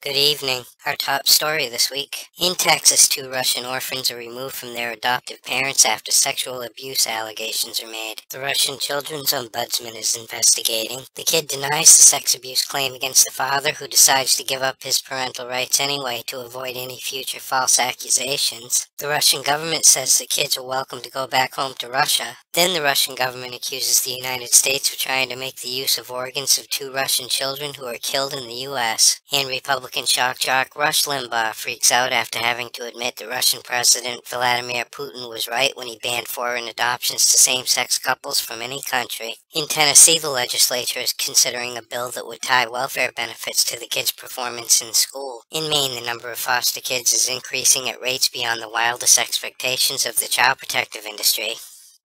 Good evening. Our top story this week. In Texas, 2 Russian orphans are removed from their adoptive parents after sexual abuse allegations are made. The Russian Children's Ombudsman is investigating. The kid denies the sex abuse claim against the father, who decides to give up his parental rights anyway to avoid any future false accusations. The Russian government says the kids are welcome to go back home to Russia. Then the Russian government accuses the United States of trying to make the use of organs of 2 Russian children who were killed in the U.S. And Republican shock jock Rush Limbaugh freaks out after having to admit that Russian President Vladimir Putin was right when he banned foreign adoptions to same-sex couples from any country. In Tennessee, the legislature is considering a bill that would tie welfare benefits to the kids' performance in school. In Maine, the number of foster kids is increasing at rates beyond the wildest expectations of the child protective industry.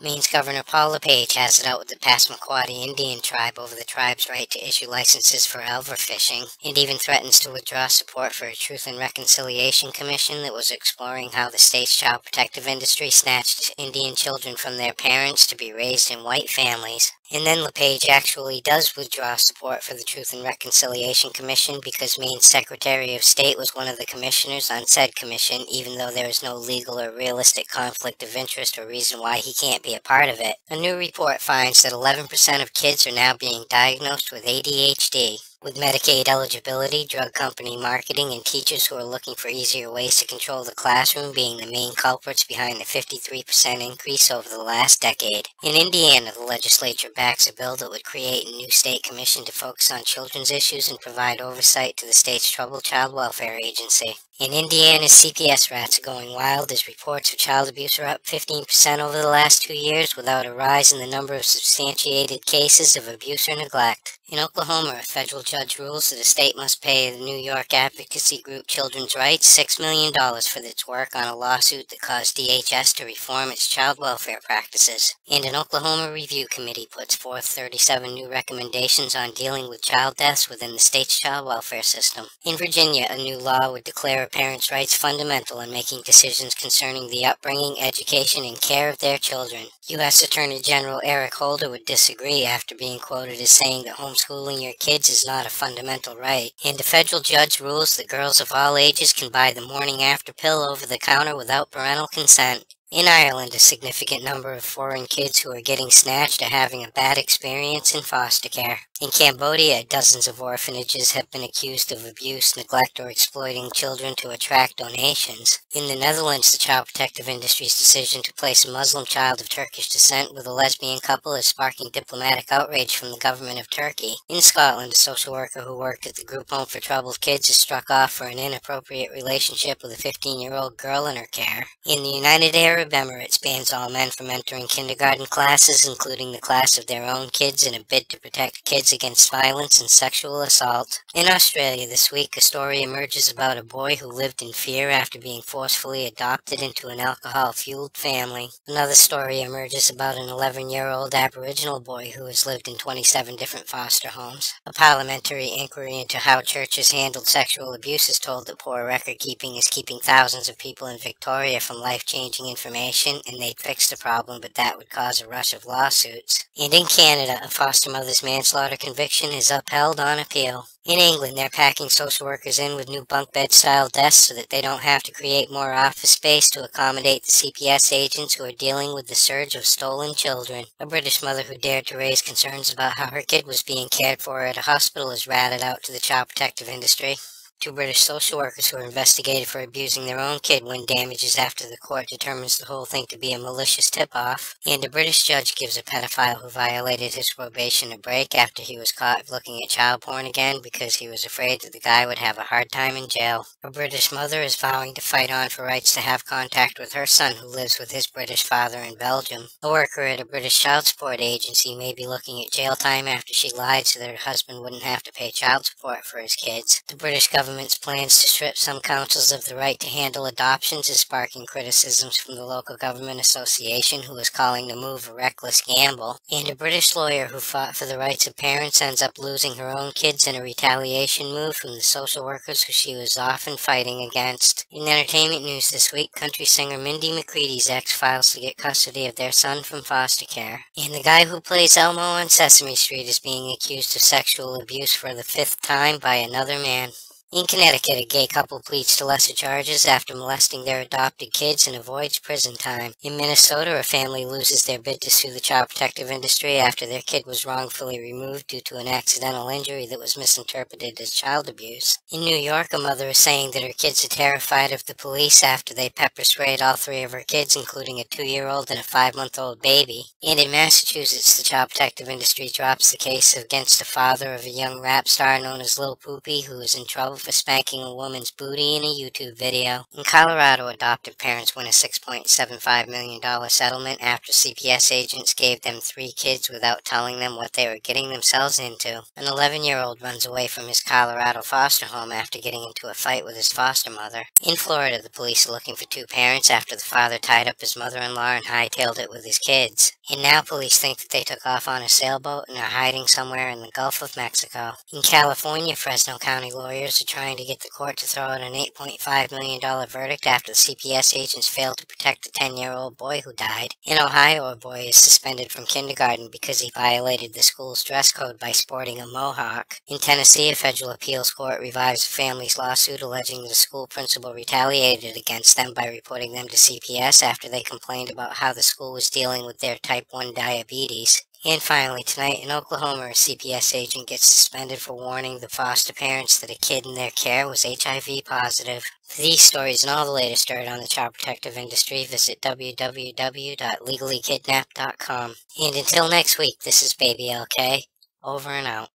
Maine's Governor Paul LePage has it out with the Passamaquoddy Indian tribe over the tribe's right to issue licenses for overfishing, and even threatens to withdraw support for a Truth and Reconciliation Commission that was exploring how the state's child protective industry snatched Indian children from their parents to be raised in white families. And then LePage actually does withdraw support for the Truth and Reconciliation Commission because Maine's Secretary of State was one of the commissioners on said commission, even though there is no legal or realistic conflict of interest or reason why he can't be a part of it. A new report finds that 11% of kids are now being diagnosed with ADHD. With Medicaid eligibility, drug company marketing, and teachers who are looking for easier ways to control the classroom being the main culprits behind the 53% increase over the last decade. In Indiana, the legislature backs a bill that would create a new state commission to focus on children's issues and provide oversight to the state's troubled child welfare agency. In Indiana, CPS rats are going wild as reports of child abuse are up 15% over the last 2 years without a rise in the number of substantiated cases of abuse or neglect. In Oklahoma, a federal judge rules that a state must pay the New York advocacy group Children's Rights $6 million for its work on a lawsuit that caused DHS to reform its child welfare practices. And an Oklahoma review committee puts forth 37 new recommendations on dealing with child deaths within the state's child welfare system. In Virginia, a new law would declare a parent's rights fundamental in making decisions concerning the upbringing, education, and care of their children. U.S. Attorney General Eric Holder would disagree after being quoted as saying that homeschooling your kids is not a fundamental right. And a federal judge rules that girls of all ages can buy the morning after pill over the counter without parental consent. In Ireland, a significant number of foreign kids who are getting snatched are having a bad experience in foster care. In Cambodia, dozens of orphanages have been accused of abuse, neglect, or exploiting children to attract donations. In the Netherlands, the child protective industry's decision to place a Muslim child of Turkish descent with a lesbian couple is sparking diplomatic outrage from the government of Turkey. In Scotland, a social worker who worked at the group home for troubled kids is struck off for an inappropriate relationship with a 15-year-old girl in her care. In the United Arab Emirates, bans all men from entering kindergarten classes, including the class of their own kids, in a bid to protect kids against violence and sexual assault. In Australia this week, a story emerges about a boy who lived in fear after being forcefully adopted into an alcohol-fueled family. Another story emerges about an 11-year-old Aboriginal boy who has lived in 27 different foster homes. A parliamentary inquiry into how churches handled sexual abuse is told that poor record-keeping is keeping thousands of people in Victoria from life-changing information, and they'd fix the problem, but that would cause a rush of lawsuits. And in Canada, a foster mother's manslaughter conviction is upheld on appeal. In England, they're packing social workers in with new bunk bed-style desks so that they don't have to create more office space to accommodate the CPS agents who are dealing with the surge of stolen children. A British mother who dared to raise concerns about how her kid was being cared for at a hospital is ratted out to the child protective industry. 2 British social workers who are investigated for abusing their own kid win damages after the court determines the whole thing to be a malicious tip-off. And a British judge gives a pedophile who violated his probation a break after he was caught looking at child porn again because he was afraid that the guy would have a hard time in jail. A British mother is vowing to fight on for rights to have contact with her son who lives with his British father in Belgium. A worker at a British child support agency may be looking at jail time after she lied so that her husband wouldn't have to pay child support for his kids. The British government's plans to strip some councils of the right to handle adoptions is sparking criticisms from the local government association, who is calling the move a reckless gamble. And a British lawyer who fought for the rights of parents ends up losing her own kids in a retaliation move from the social workers who she was often fighting against. In entertainment news this week, country singer Mindy McCready's ex files to get custody of their son from foster care. And the guy who plays Elmo on Sesame Street is being accused of sexual abuse for the 5th time by another man. In Connecticut, a gay couple pleads to lesser charges after molesting their adopted kids and avoids prison time. In Minnesota, a family loses their bid to sue the child protective industry after their kid was wrongfully removed due to an accidental injury that was misinterpreted as child abuse. In New York, a mother is saying that her kids are terrified of the police after they pepper sprayed all three of her kids, including a 2-year-old and a 5-month-old baby. And in Massachusetts, the child protective industry drops the case against the father of a young rap star known as Lil Poopy, who is in trouble for spanking a woman's booty in a YouTube video. In Colorado, adoptive parents win a $6.75 million settlement after CPS agents gave them 3 kids without telling them what they were getting themselves into. An 11-year-old runs away from his Colorado foster home after getting into a fight with his foster mother. In Florida, the police are looking for 2 parents after the father tied up his mother-in-law and hightailed it with his kids. And now police think that they took off on a sailboat and are hiding somewhere in the Gulf of Mexico. In California, Fresno County lawyers are trying to get the court to throw out an $8.5 million verdict after the CPS agents failed to protect the 10-year-old boy who died. In Ohio, a boy is suspended from kindergarten because he violated the school's dress code by sporting a mohawk. In Tennessee, a federal appeals court revives a family's lawsuit alleging that a school principal retaliated against them by reporting them to CPS after they complained about how the school was dealing with their type 1 diabetes. And finally, tonight in Oklahoma, a CPS agent gets suspended for warning the foster parents that a kid in their care was HIV positive. For these stories and all the latest dirt on the child protective industry, visit www.legallykidnapped.com. And until next week, this is Baby LK, over and out.